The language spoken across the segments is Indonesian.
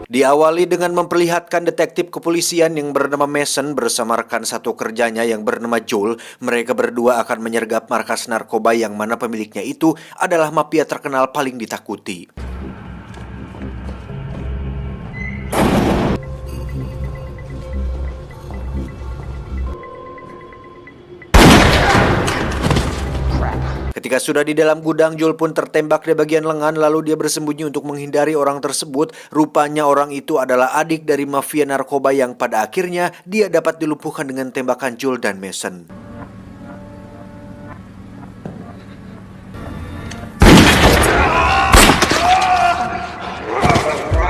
Diawali dengan memperlihatkan detektif kepolisian yang bernama Mason bersama rekan satu kerjanya yang bernama Joel. Mereka berdua akan menyergap markas narkoba yang mana pemiliknya itu adalah mafia terkenal paling ditakuti. Ketika sudah di dalam gudang, Joel pun tertembak di bagian lengan lalu dia bersembunyi untuk menghindari orang tersebut. Rupanya orang itu adalah adik dari mafia narkoba yang pada akhirnya dia dapat dilumpuhkan dengan tembakan Joel dan Mason.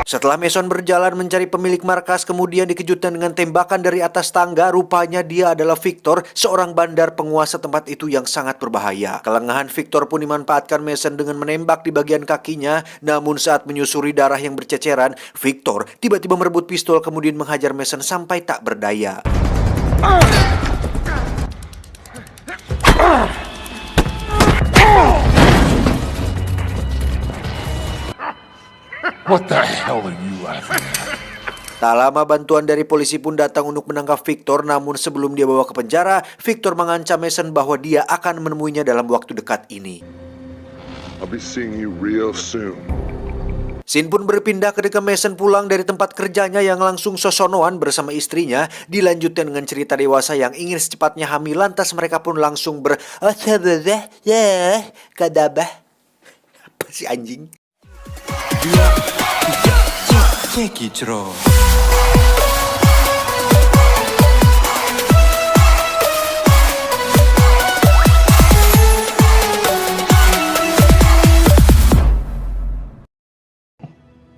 Setelah Mason berjalan mencari pemilik markas, kemudian dikejutkan dengan tembakan dari atas tangga. Rupanya dia adalah Victor, seorang bandar penguasa tempat itu yang sangat berbahaya. Kelengahan Victor pun dimanfaatkan Mason dengan menembak di bagian kakinya. Namun saat menyusuri darah yang berceceran, Victor tiba-tiba merebut pistol kemudian menghajar Mason sampai tak berdaya. What the hell are you laughing at? Tak lama bantuan dari polisi pun datang untuk menangkap Victor, namun sebelum dia bawa ke penjara, Victor mengancam Mason bahwa dia akan menemuinya dalam waktu dekat ini. I'll be seeing you real soon. Scene pun berpindah ketika Mason pulang dari tempat kerjanya yang langsung sosonoan bersama istrinya. Dilanjutkan dengan cerita dewasa yang ingin secepatnya hamil, lantas mereka pun langsung kadabah. Apa sih anjing?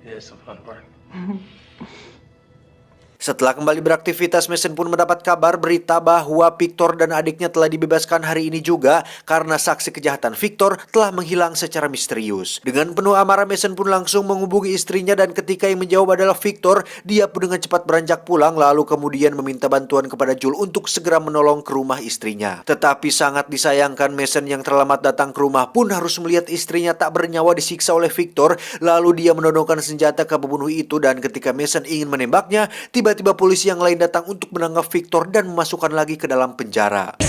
Here's some fun part. Setelah kembali beraktivitas, Mason pun mendapat kabar berita bahwa Victor dan adiknya telah dibebaskan hari ini juga karena saksi kejahatan Victor telah menghilang secara misterius. Dengan penuh amarah, Mason pun langsung menghubungi istrinya dan ketika yang menjawab adalah Victor, dia pun dengan cepat beranjak pulang lalu kemudian meminta bantuan kepada Joel untuk segera menolong ke rumah istrinya. Tetapi sangat disayangkan, Mason yang terlambat datang ke rumah pun harus melihat istrinya tak bernyawa disiksa oleh Victor. Lalu dia menodongkan senjata ke pembunuh itu dan ketika Mason ingin menembaknya, tiba-tiba polisi yang lain datang untuk menangkap Victor dan memasukkan lagi ke dalam penjara.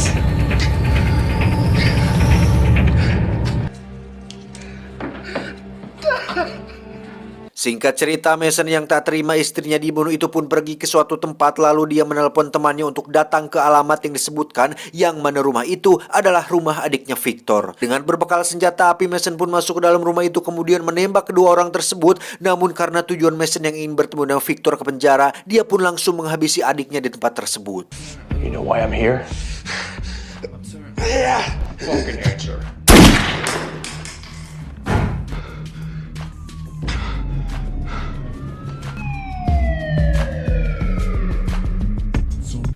Singkat cerita, Mason yang tak terima istrinya dibunuh itu pun pergi ke suatu tempat lalu dia menelpon temannya untuk datang ke alamat yang disebutkan yang mana rumah itu adalah rumah adiknya Victor. Dengan berbekal senjata api, Mason pun masuk ke dalam rumah itu kemudian menembak kedua orang tersebut. Namun karena tujuan Mason yang ingin bertemu dengan Victor ke penjara, dia pun langsung menghabisi adiknya di tempat tersebut. You know why I'm here? Fucking answer.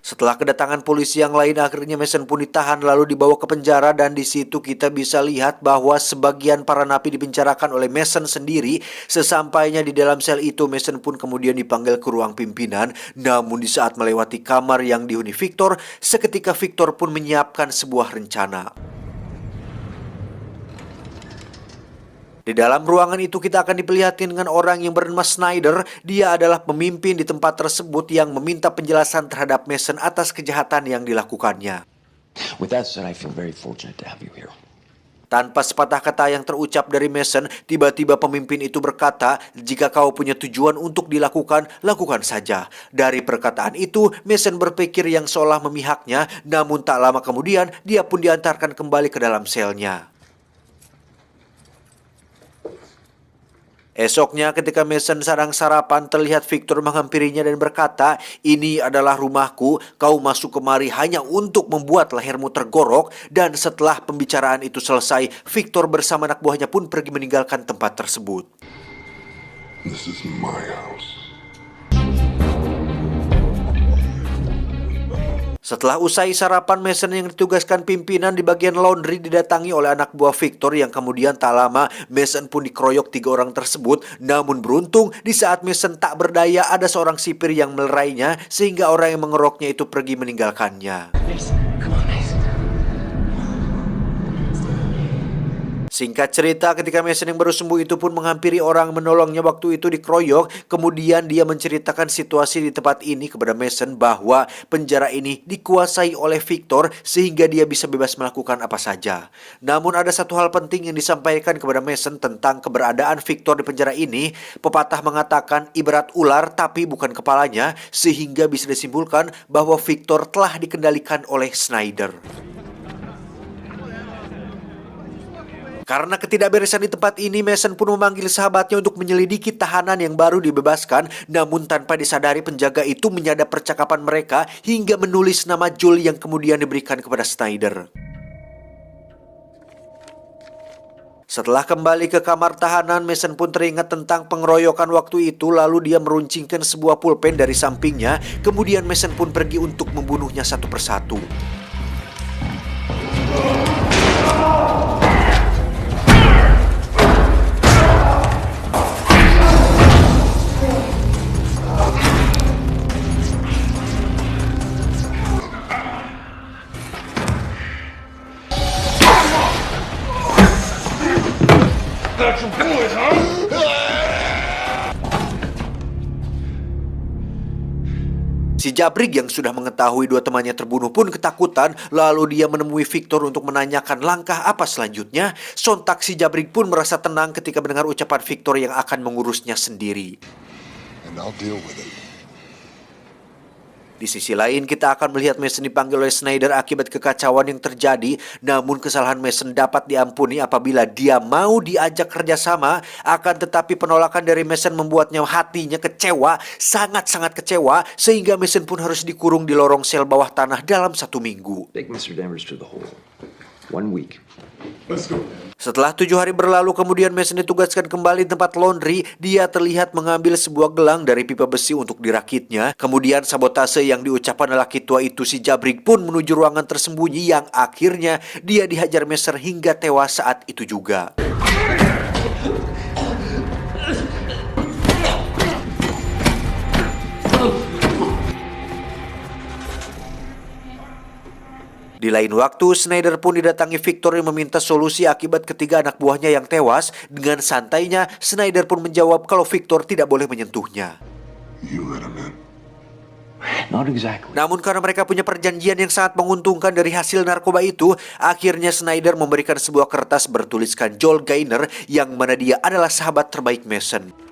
Setelah kedatangan polisi yang lain, akhirnya Mason pun ditahan lalu dibawa ke penjara dan di situ kita bisa lihat bahwa sebagian para napi dipenjarakan oleh Mason sendiri. Sesampainya di dalam sel itu, Mason pun kemudian dipanggil ke ruang pimpinan. Namun di saat melewati kamar yang dihuni Victor, seketika Victor pun menyiapkan sebuah rencana. Di dalam ruangan itu kita akan diperlihatkan dengan orang yang bernama Snyder. Dia adalah pemimpin di tempat tersebut yang meminta penjelasan terhadap Mason atas kejahatan yang dilakukannya. With that said, I feel very fortunate to have you here. Tanpa sepatah kata yang terucap dari Mason, tiba-tiba pemimpin itu berkata, jika kau punya tujuan untuk dilakukan, lakukan saja. Dari perkataan itu, Mason berpikir yang seolah memihaknya, namun tak lama kemudian dia pun diantarkan kembali ke dalam selnya. Esoknya ketika Mason sedang sarapan, terlihat Victor menghampirinya dan berkata, ini adalah rumahku, kau masuk kemari hanya untuk membuat lehermu tergorok. Dan setelah pembicaraan itu selesai, Victor bersama anak buahnya pun pergi meninggalkan tempat tersebut. This is my house. Setelah usai sarapan, Mason yang ditugaskan pimpinan di bagian laundry didatangi oleh anak buah Victor yang kemudian tak lama Mason pun dikeroyok 3 orang tersebut. Namun beruntung di saat Mason tak berdaya ada seorang sipir yang melerainya sehingga orang yang mengeroknya itu pergi meninggalkannya. Singkat cerita, ketika Mason yang baru sembuh itu pun menghampiri orang menolongnya waktu itu dikeroyok, kemudian dia menceritakan situasi di tempat ini kepada Mason bahwa penjara ini dikuasai oleh Victor sehingga dia bisa bebas melakukan apa saja. Namun ada satu hal penting yang disampaikan kepada Mason tentang keberadaan Victor di penjara ini. Pepatah mengatakan ibarat ular tapi bukan kepalanya, sehingga bisa disimpulkan bahwa Victor telah dikendalikan oleh Snyder. Karena ketidakberesan di tempat ini, Mason pun memanggil sahabatnya untuk menyelidiki tahanan yang baru dibebaskan. Namun tanpa disadari, penjaga itu menyadap percakapan mereka hingga menulis nama Joel yang kemudian diberikan kepada Snyder. Setelah kembali ke kamar tahanan, Mason pun teringat tentang pengeroyokan waktu itu. Lalu dia meruncingkan sebuah pulpen dari sampingnya. Kemudian Mason pun pergi untuk membunuhnya satu persatu. Si Jabrig yang sudah mengetahui dua temannya terbunuh pun ketakutan, lalu dia menemui Victor untuk menanyakan langkah apa selanjutnya. Sontak si Jabrig pun merasa tenang ketika mendengar ucapan Victor yang akan mengurusnya sendiri. And I'll deal with it. Di sisi lain, kita akan melihat Mason dipanggil oleh Snyder akibat kekacauan yang terjadi. Namun kesalahan Mason dapat diampuni apabila dia mau diajak kerjasama. Akan tetapi penolakan dari Mason membuatnya hatinya kecewa, sangat-sangat kecewa, sehingga Mason pun harus dikurung di lorong sel bawah tanah dalam 1 minggu. Take Mr. Danvers to the hole. 1 week. Let's go. Setelah 7 hari berlalu, kemudian Mason ditugaskan kembali di tempat laundry. Dia terlihat mengambil sebuah gelang dari pipa besi untuk dirakitnya. Kemudian sabotase yang diucapkan lelaki tua itu, si Jabrig, pun menuju ruangan tersembunyi yang akhirnya dia dihajar Mason hingga tewas saat itu juga. Di lain waktu, Snyder pun didatangi Victor yang meminta solusi akibat ketiga anak buahnya yang tewas. Dengan santainya, Snyder pun menjawab kalau Victor tidak boleh menyentuhnya. You let him in. Not exactly. Namun karena mereka punya perjanjian yang sangat menguntungkan dari hasil narkoba itu, akhirnya Snyder memberikan sebuah kertas bertuliskan Joel Gaynor, yang mana dia adalah sahabat terbaik Mason.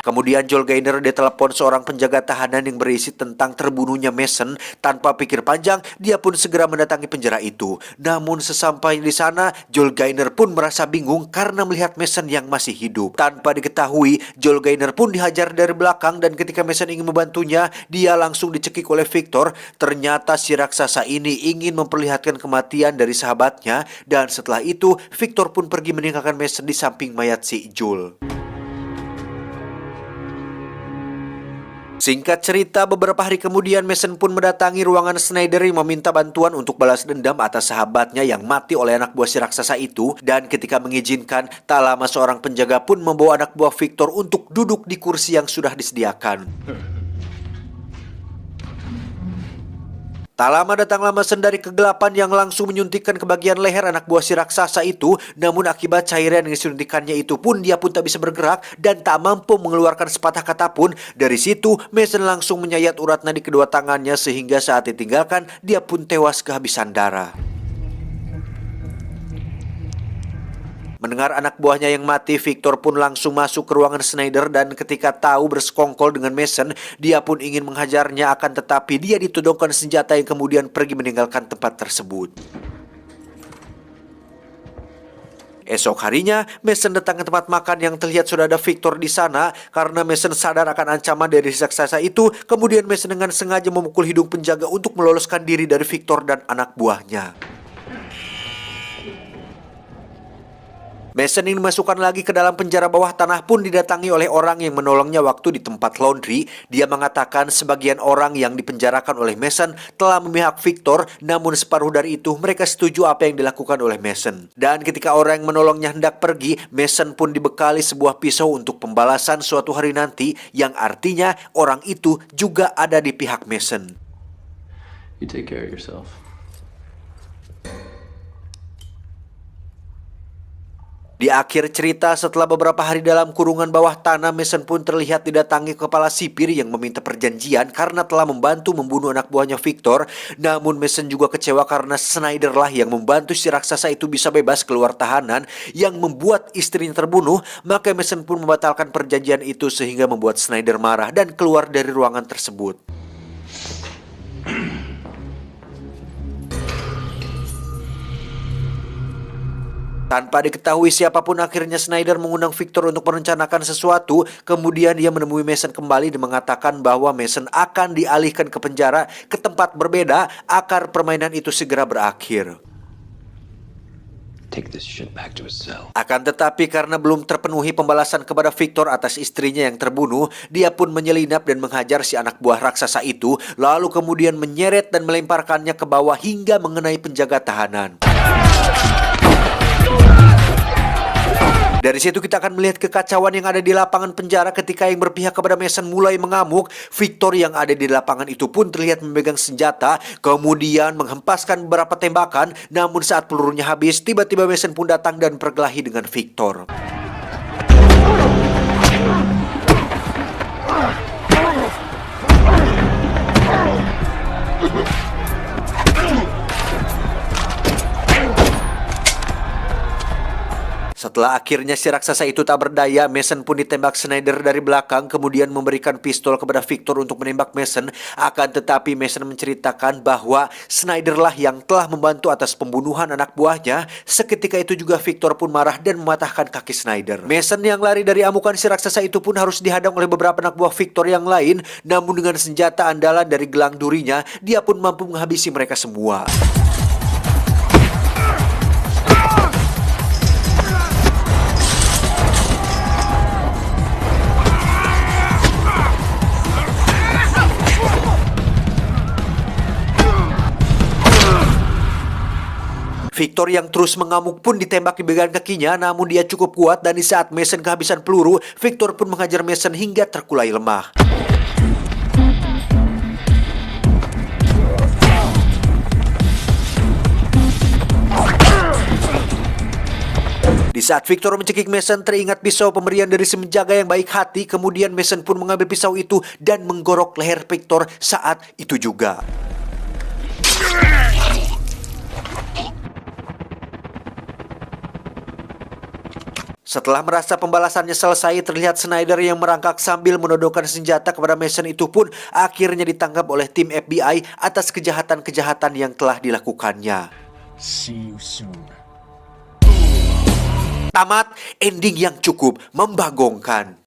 Kemudian Joel Gaynor ditelepon seorang penjaga tahanan yang berisi tentang terbunuhnya Mason. Tanpa pikir panjang, dia pun segera mendatangi penjara itu. Namun sesampainya di sana, Joel Gaynor pun merasa bingung karena melihat Mason yang masih hidup. Tanpa diketahui, Joel Gaynor pun dihajar dari belakang, dan ketika Mason ingin membantunya, dia langsung dicekik oleh Victor. Ternyata si raksasa ini ingin memperlihatkan kematian dari sahabatnya, dan setelah itu Victor pun pergi meninggalkan Mason di samping mayat si Joel. Singkat cerita, beberapa hari kemudian Mason pun mendatangi ruangan Snyder yang meminta bantuan untuk balas dendam atas sahabatnya yang mati oleh anak buah si raksasa itu. Dan ketika mengizinkan, tak lama seorang penjaga pun membawa anak buah Victor untuk duduk di kursi yang sudah disediakan. Tak lama datanglah Mason dari kegelapan yang langsung menyuntikkan ke bagian leher anak buah si raksasa itu. Namun akibat cairan yang disuntikannya itu pun, dia pun tak bisa bergerak dan tak mampu mengeluarkan sepatah kata pun. Dari situ Mason langsung menyayat urat nadi kedua tangannya, sehingga saat ditinggalkan dia pun tewas kehabisan darah. Mendengar anak buahnya yang mati, Victor pun langsung masuk ke ruangan Snyder, dan ketika tahu bersekongkol dengan Mason, dia pun ingin menghajarnya, akan tetapi dia ditodongkan senjata yang kemudian pergi meninggalkan tempat tersebut. Esok harinya, Mason datang ke tempat makan yang terlihat sudah ada Victor di sana. Karena Mason sadar akan ancaman dari raksasa itu, kemudian Mason dengan sengaja memukul hidung penjaga untuk meloloskan diri dari Victor dan anak buahnya. Mason yang dimasukkan lagi ke dalam penjara bawah tanah pun didatangi oleh orang yang menolongnya waktu di tempat laundry. Dia mengatakan sebagian orang yang dipenjarakan oleh Mason telah memihak Victor, namun separuh dari itu mereka setuju apa yang dilakukan oleh Mason. Dan ketika orang yang menolongnya hendak pergi, Mason pun dibekali sebuah pisau untuk pembalasan suatu hari nanti, yang artinya orang itu juga ada di pihak Mason. You take care of yourself. Di akhir cerita, setelah beberapa hari dalam kurungan bawah tanah, Mason pun terlihat didatangi kepala sipir yang meminta perjanjian karena telah membantu membunuh anak buahnya Victor. Namun Mason juga kecewa karena Snyder lah yang membantu si raksasa itu bisa bebas keluar tahanan yang membuat istrinya terbunuh. Maka Mason pun membatalkan perjanjian itu sehingga membuat Snyder marah dan keluar dari ruangan tersebut. Tanpa diketahui siapapun, akhirnya Snyder mengundang Victor untuk merencanakan sesuatu. Kemudian dia menemui Mason kembali dan mengatakan bahwa Mason akan dialihkan ke penjara ke tempat berbeda agar permainan itu segera berakhir. Take this shit back to his cell. Akan tetapi karena belum terpenuhi pembalasan kepada Victor atas istrinya yang terbunuh, dia pun menyelinap dan menghajar si anak buah raksasa itu, lalu kemudian menyeret dan melemparkannya ke bawah hingga mengenai penjaga tahanan. Dari situ kita akan melihat kekacauan yang ada di lapangan penjara ketika yang berpihak kepada Mason mulai mengamuk. Victor yang ada di lapangan itu pun terlihat memegang senjata, kemudian menghempaskan beberapa tembakan. Namun saat pelurunya habis, tiba-tiba Mason pun datang dan berkelahi dengan Victor. Setelah akhirnya si raksasa itu tak berdaya, Mason pun ditembak Snyder dari belakang, kemudian memberikan pistol kepada Victor untuk menembak Mason. Akan tetapi Mason menceritakan bahwa Snyder lah yang telah membantu atas pembunuhan anak buahnya. Seketika itu juga Victor pun marah dan mematahkan kaki Snyder. Mason yang lari dari amukan si raksasa itu pun harus dihadang oleh beberapa anak buah Victor yang lain. Namun dengan senjata andalan dari gelang durinya, dia pun mampu menghabisi mereka semua. Victor yang terus mengamuk pun ditembak di bagian kakinya, namun dia cukup kuat dan di saat Mason kehabisan peluru, Victor pun menghajar Mason hingga terkulai lemah. Di saat Victor mencekik Mason, teringat pisau pemberian dari si menjaga yang baik hati, kemudian Mason pun mengambil pisau itu dan menggorok leher Victor saat itu juga. Setelah merasa pembalasannya selesai, terlihat Snyder yang merangkak sambil menodongkan senjata kepada Mason itu pun akhirnya ditangkap oleh tim FBI atas kejahatan-kejahatan yang telah dilakukannya. See you soon. Tamat, ending yang cukup membagongkan.